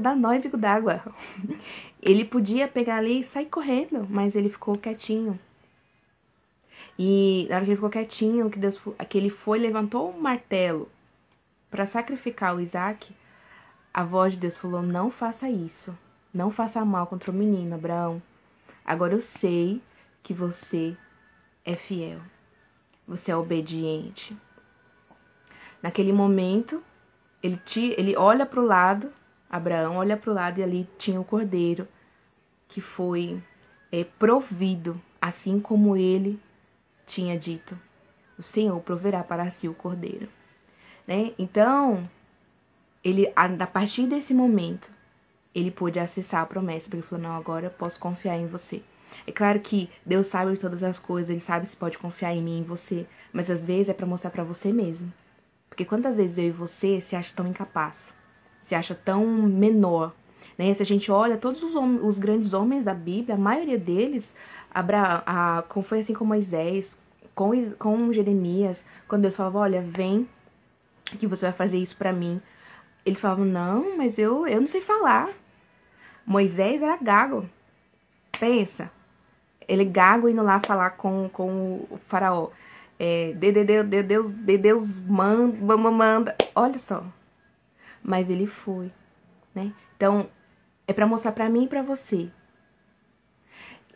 dá nó em bico d'água. Ele podia pegar ali e sair correndo, mas ele ficou quietinho. E na hora que ele ficou quietinho, que ele foi, levantou um martelo para sacrificar o Isaac, a voz de Deus falou, não faça isso. Não faça mal contra o menino, Abraão. Agora eu sei que você é fiel. Você é obediente. Naquele momento, ele olha para o lado, Abraão olha para o lado e ali tinha o cordeiro que foi provido, assim como ele tinha dito. O Senhor proverá para si o cordeiro. Né? Então, a partir desse momento, ele pôde acessar a promessa, porque ele falou, não, agora eu posso confiar em você. É claro que Deus sabe de todas as coisas, ele sabe se pode confiar em mim, em você, mas às vezes é pra mostrar pra você mesmo. Porque quantas vezes eu e você se acha tão incapaz, se acha tão menor, né? Se a gente olha todos os grandes homens da Bíblia, a maioria deles, foi assim com Moisés, com Jeremias, quando Deus falava, olha, vem que você vai fazer isso pra mim. Eles falavam, não, mas eu não sei falar. Moisés era gago. Pensa. Ele gago indo lá falar com o faraó. Deus manda. Olha só. Mas ele foi, né? Então, é pra mostrar pra mim e pra você.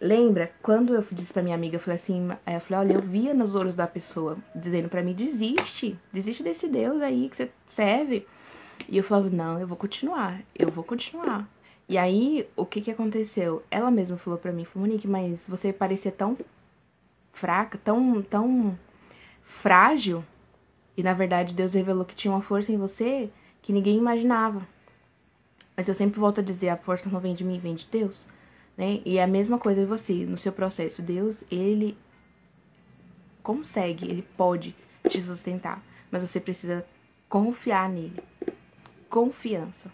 Lembra, quando eu disse pra minha amiga, eu falei assim, olha, eu via nos olhos da pessoa, dizendo pra mim, desiste desse Deus aí que você serve. E eu falava, não, eu vou continuar. E aí, o que aconteceu? Ela mesma falou pra mim, falou, Monique, mas você parecia tão fraca, tão frágil. E na verdade, Deus revelou que tinha uma força em você que ninguém imaginava. Mas eu sempre volto a dizer, a força não vem de mim, vem de Deus, né? E é a mesma coisa em você, no seu processo. Deus, ele consegue, ele pode te sustentar, mas você precisa confiar nele. Confiança.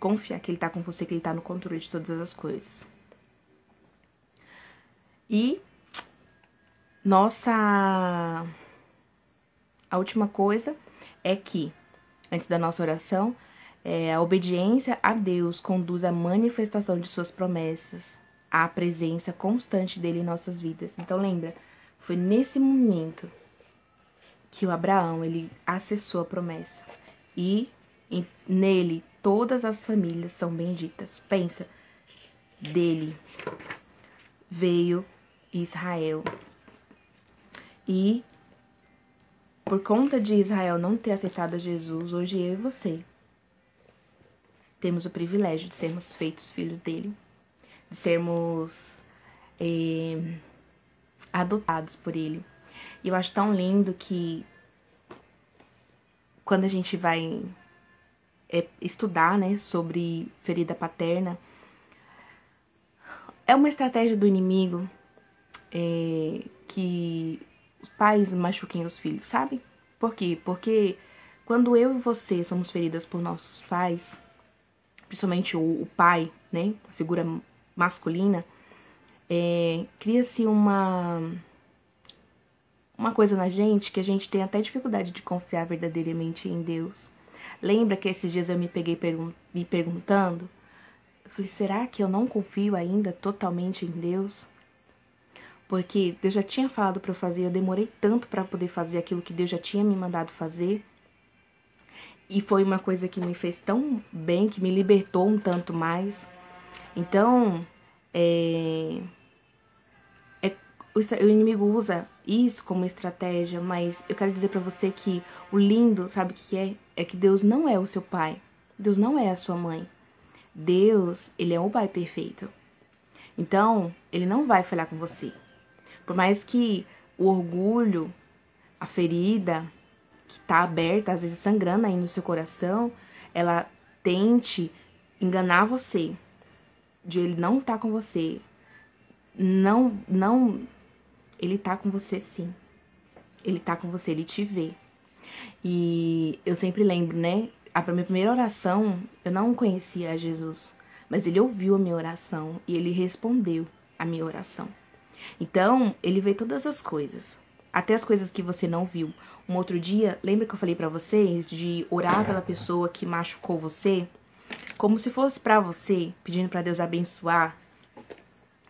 Confiar que ele tá com você, que ele tá no controle de todas as coisas. E a última coisa é que, antes da nossa oração, a obediência a Deus conduz à manifestação de suas promessas, à presença constante dele em nossas vidas. Então lembra, foi nesse momento que o Abraão, ele acessou a promessa. E nele todas as famílias são benditas. Pensa, dele veio Israel. E por conta de Israel não ter aceitado Jesus, hoje eu e você temos o privilégio de sermos feitos filhos dele, de sermos adotados por ele. E eu acho tão lindo que quando a gente vai estudar, né, sobre ferida paterna, é uma estratégia do inimigo que os pais machuquem os filhos, sabe? Por quê? Porque quando eu e você somos feridas por nossos pais, principalmente o pai, né, a figura masculina, cria-se uma coisa na gente que a gente tem até dificuldade de confiar verdadeiramente em Deus. Lembra que esses dias eu me peguei me perguntando, eu falei, será que eu não confio ainda totalmente em Deus? Porque Deus já tinha falado para eu fazer, eu demorei tanto para poder fazer aquilo que Deus já tinha me mandado fazer. E foi uma coisa que me fez tão bem, que me libertou um tanto mais. Então, o inimigo usa isso como estratégia, mas eu quero dizer pra você que o lindo, sabe o que é? É que Deus não é o seu pai. Deus não é a sua mãe. Deus, ele é o pai perfeito. Então, ele não vai falhar com você. Por mais que o orgulho, a ferida que tá aberta, às vezes sangrando aí no seu coração, ela tente enganar você, de ele não estar com você. Não, ele tá com você sim. Ele tá com você, ele te vê. E eu sempre lembro, né? A minha primeira oração, eu não conhecia Jesus, mas ele ouviu a minha oração e ele respondeu a minha oração. Então, ele vê todas as coisas, até as coisas que você não viu. Um outro dia, lembra que eu falei pra vocês de orar pela pessoa que machucou você? Como se fosse pra você, pedindo pra Deus abençoar.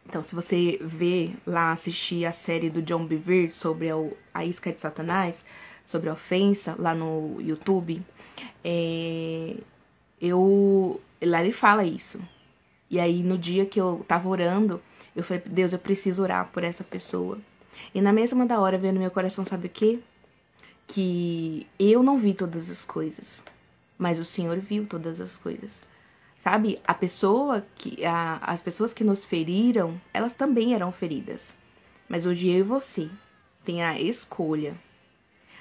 Então, se você vê lá, assistir a série do John Bevere sobre a isca de Satanás, sobre a ofensa, lá no YouTube, lá ele fala isso. E aí, no dia que eu tava orando, eu falei, Deus, eu preciso orar por essa pessoa. E na mesma da hora, veio no meu coração, sabe o quê? Que eu não vi todas as coisas, mas o Senhor viu todas as coisas. Sabe, as pessoas que nos feriram, elas também eram feridas. Mas hoje eu e você tem a escolha.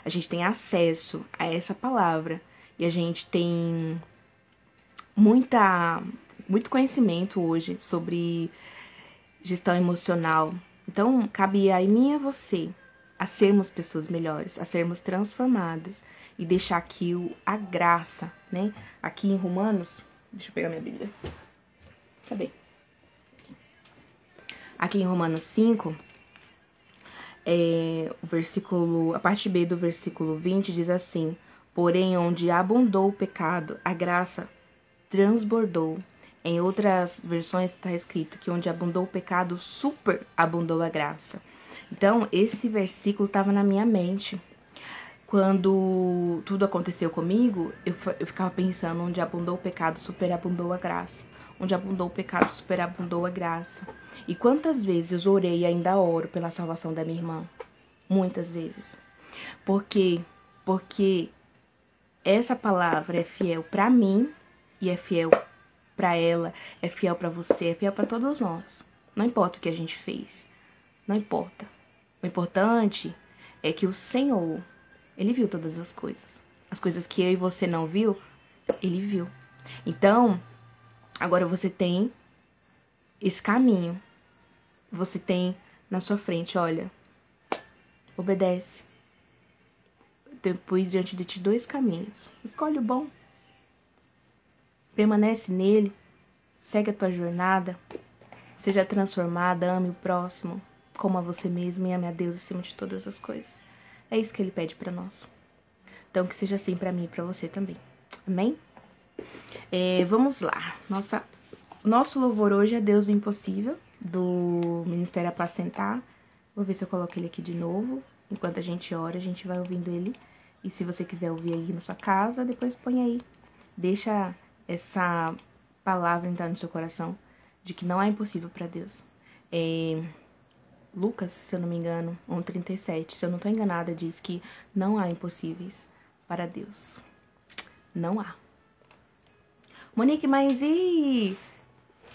A gente tem acesso a essa palavra. E a gente tem muito conhecimento hoje sobre gestão emocional. Então, cabe a mim e a você a sermos pessoas melhores, a sermos transformadas. E deixar aqui a graça, né? Aqui em Romanos... Deixa eu pegar minha Bíblia. Cadê? Aqui em Romanos 5, a parte B do versículo 20 diz assim: porém, onde abundou o pecado, a graça transbordou. Em outras versões está escrito que onde abundou o pecado, superabundou a graça. Então, esse versículo estava na minha mente. Quando tudo aconteceu comigo, eu ficava pensando, onde abundou o pecado, superabundou a graça. Onde abundou o pecado, superabundou a graça. E quantas vezes eu orei e ainda oro pela salvação da minha irmã? Muitas vezes. Por quê? Porque essa palavra é fiel para mim e é fiel para ela, é fiel para você, é fiel para todos nós. Não importa o que a gente fez. Não importa. O importante é que o Senhor... Ele viu todas as coisas. As coisas que eu e você não viu, ele viu. Então, Agora você tem esse caminho. Você tem na sua frente, olha, obedece. Eu pus diante de ti 2 caminhos. Escolhe o bom. Permanece nele. Segue a tua jornada. Seja transformada, ame o próximo como a você mesmo e ame a Deus acima de todas as coisas. É isso que ele pede pra nós. Então que seja assim pra mim e pra você também. Amém? Vamos lá. Nosso louvor hoje é Deus do Impossível, do Ministério Apacentar. Vou ver se eu coloco ele aqui de novo. Enquanto a gente ora, a gente vai ouvindo ele. E se você quiser ouvir aí na sua casa, depois põe aí. Deixa essa palavra entrar no seu coração de que não é impossível para Deus. Lucas, se eu não me engano, 1:37, se eu não tô enganada, diz que não há impossíveis para Deus. Não há. Monique, mas e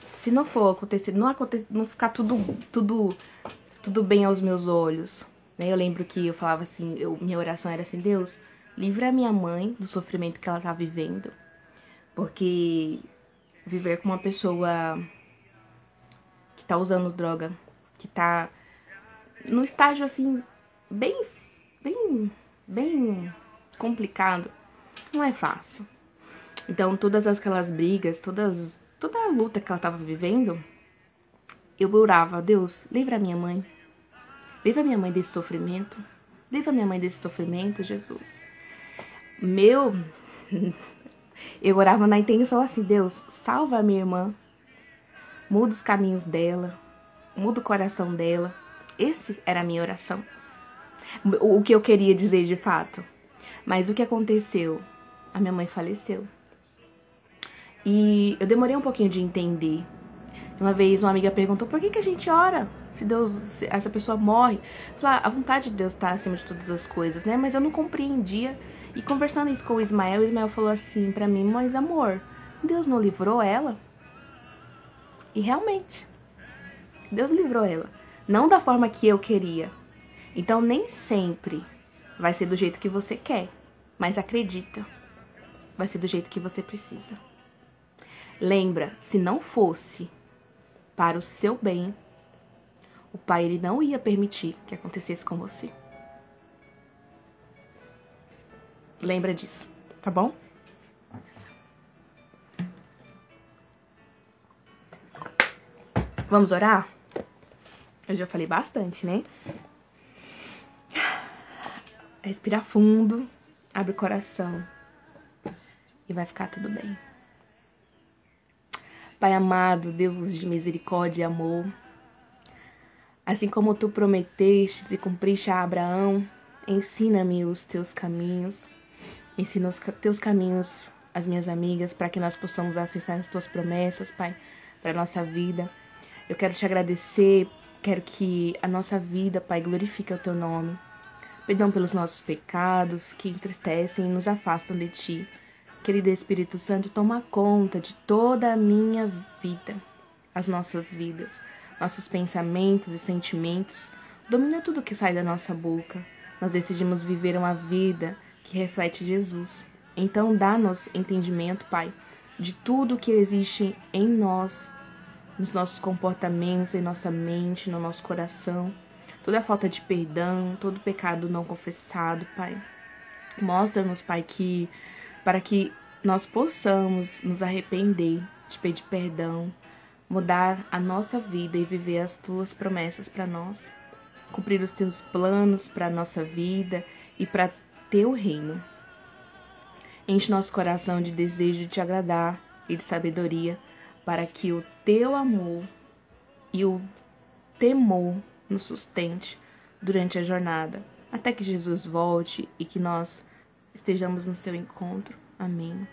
se não for acontecer, não ficar tudo bem aos meus olhos? Eu lembro que eu falava assim, minha oração era assim, Deus, livra a minha mãe do sofrimento que ela tá vivendo. Porque viver com uma pessoa que tá usando droga, que tá num estágio assim, bem complicado, não é fácil. Então, todas aquelas brigas, toda a luta que ela tava vivendo, eu orava, Deus, livra a minha mãe. Livra minha mãe desse sofrimento. Livra minha mãe desse sofrimento, Jesus. Eu orava na intenção assim, Deus, salva a minha irmã. Muda os caminhos dela. Muda o coração dela. Esse era a minha oração. O que eu queria dizer de fato. Mas o que aconteceu? A minha mãe faleceu. E eu demorei um pouquinho de entender. Uma vez uma amiga perguntou, por que a gente ora? Se essa pessoa morre. Falei, a vontade de Deus tá acima de todas as coisas, né? Mas eu não compreendia. E conversando isso com o Ismael falou assim pra mim, mas amor, Deus não livrou ela? E realmente, Deus livrou ela. Não da forma que eu queria. Então nem sempre vai ser do jeito que você quer. Mas acredita, vai ser do jeito que você precisa. Lembra, se não fosse para o seu bem, o Pai ele não ia permitir que acontecesse com você. Lembra disso, tá bom? Vamos orar? Eu já falei bastante, né? Respira fundo, abre o coração e vai ficar tudo bem. Pai amado, Deus de misericórdia e amor, assim como tu prometeste e cumpriste a Abraão, ensina-me os teus caminhos, ensina os teus caminhos às minhas amigas, para que nós possamos acessar as tuas promessas, Pai, para a nossa vida. Eu quero te agradecer, quero que a nossa vida, Pai, glorifique o teu nome. Perdão pelos nossos pecados que entristecem e nos afastam de ti. Querido Espírito Santo, toma conta de toda a minha vida, as nossas vidas, nossos pensamentos e sentimentos. Domina tudo que sai da nossa boca. Nós decidimos viver uma vida que reflete Jesus. Então, dá-nos entendimento, Pai, de tudo que existe em nós, nos nossos comportamentos, em nossa mente, no nosso coração. Toda falta de perdão, todo pecado não confessado, Pai. Mostra-nos, Pai, que para que nós possamos nos arrepender, te pedir perdão, mudar a nossa vida e viver as tuas promessas para nós, cumprir os teus planos para a nossa vida e para teu reino. Enche nosso coração de desejo de te agradar e de sabedoria, para que o teu amor e o temor nos sustente durante a jornada, até que Jesus volte e que nós estejamos no seu encontro. Amém.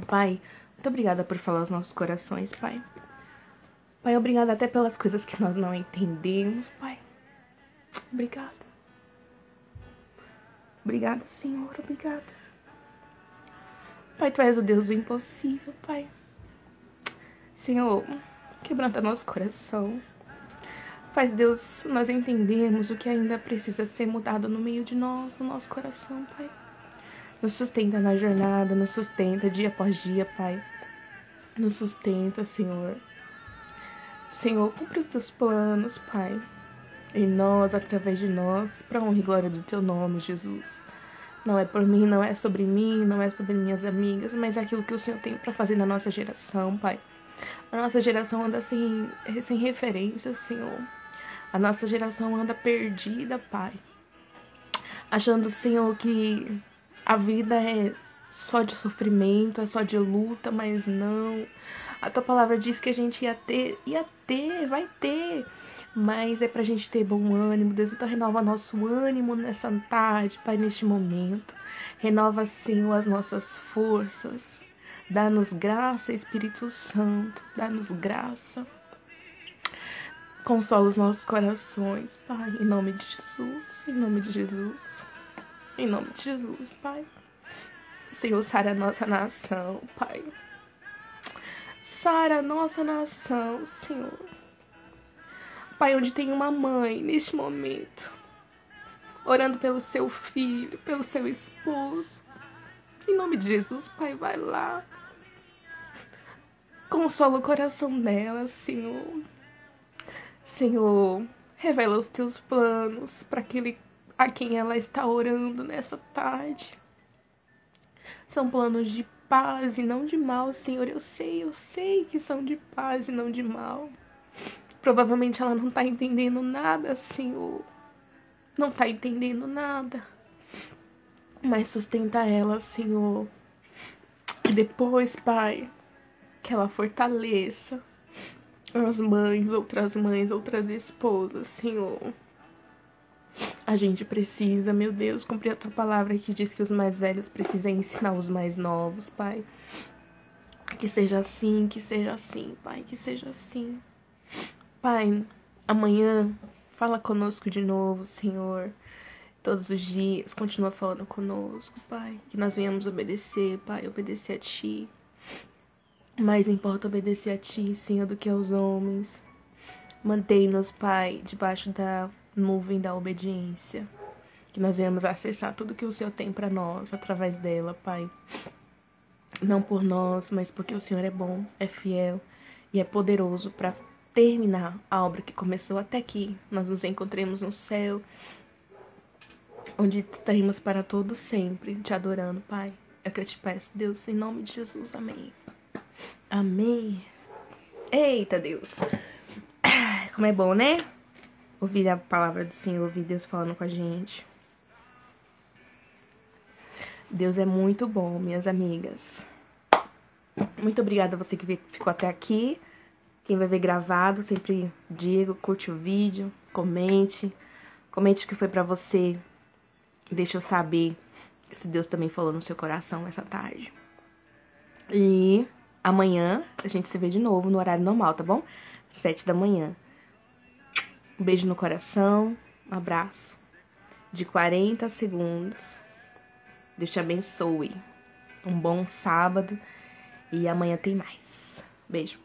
Pai, muito obrigada por falar aos nossos corações, Pai. Pai, obrigada até pelas coisas que nós não entendemos, Pai. Obrigada. Obrigada, Senhor, obrigada. Pai, Tu és o Deus do impossível, Pai. Senhor, quebranta nosso coração. Faz, Deus, nós entendermos o que ainda precisa ser mudado no meio de nós, no nosso coração, Pai. Nos sustenta na jornada, nos sustenta dia após dia, Pai.
Nos sustenta, Senhor. Senhor, cumpre os teus planos, Pai. Em nós, através de nós, para a honra e glória do teu nome, Jesus. Não é por mim, não é sobre mim, não é sobre minhas amigas, mas é aquilo que o Senhor tem para fazer na nossa geração, Pai. A nossa geração anda sem referência, Senhor. A nossa geração anda perdida, Pai. Achando, Senhor, que a vida é só de sofrimento, é só de luta, mas não. A tua palavra diz que a gente ia ter, vai ter. Mas é pra gente ter bom ânimo. Deus, então renova nosso ânimo nessa tarde, Pai, neste momento. Renova, Senhor, as nossas forças. Dá-nos graça, Espírito Santo. Dá-nos graça. Consola os nossos corações, Pai, em nome de Jesus. Em nome de Jesus. Em nome de Jesus, Pai. Senhor, sara a nossa nação, Pai. Sara a nossa nação, Senhor. Pai, onde tem uma mãe neste momento, orando pelo seu filho, pelo seu esposo. Em nome de Jesus, Pai, vai lá. Consola o coração dela, Senhor. Senhor, revela os teus planos para aquele a quem ela está orando nessa tarde. São planos de paz e não de mal, Senhor. Eu sei que são de paz e não de mal. Provavelmente ela não tá entendendo nada, Senhor. Não tá entendendo nada. Mas sustenta ela, Senhor. E depois, Pai, que ela fortaleça as mães, outras esposas, Senhor. A gente precisa, meu Deus, cumprir a tua palavra que diz que os mais velhos precisam ensinar os mais novos, Pai. Que seja assim, Pai, que seja assim. Pai, amanhã fala conosco de novo, Senhor. Todos os dias, continua falando conosco, Pai. Que nós venhamos obedecer, Pai, obedecer a Ti. Mais importa obedecer a Ti, Senhor, do que aos homens. Mantém-nos, Pai, debaixo da nuvem da obediência. Que nós venhamos acessar tudo que o Senhor tem para nós através dela, Pai. Não por nós, mas porque o Senhor é bom, é fiel e é poderoso para terminar a obra que começou até aqui. Nós nos encontremos no céu, onde estaremos para todo sempre, te adorando, Pai. É o que eu te peço, Deus, em nome de Jesus. Amém. Amém. Eita, Deus. Como é bom, né? Ouvir a palavra do Senhor, ouvir Deus falando com a gente. Deus é muito bom, minhas amigas. Muito obrigada a você que ficou até aqui. Quem vai ver gravado, sempre digo, curte o vídeo, comente. Comente o que foi pra você. Deixa eu saber se Deus também falou no seu coração essa tarde. E amanhã a gente se vê de novo no horário normal, tá bom? 7 da manhã. Um beijo no coração, um abraço de 40 segundos. Deus te abençoe. Um bom sábado e amanhã tem mais. Beijo.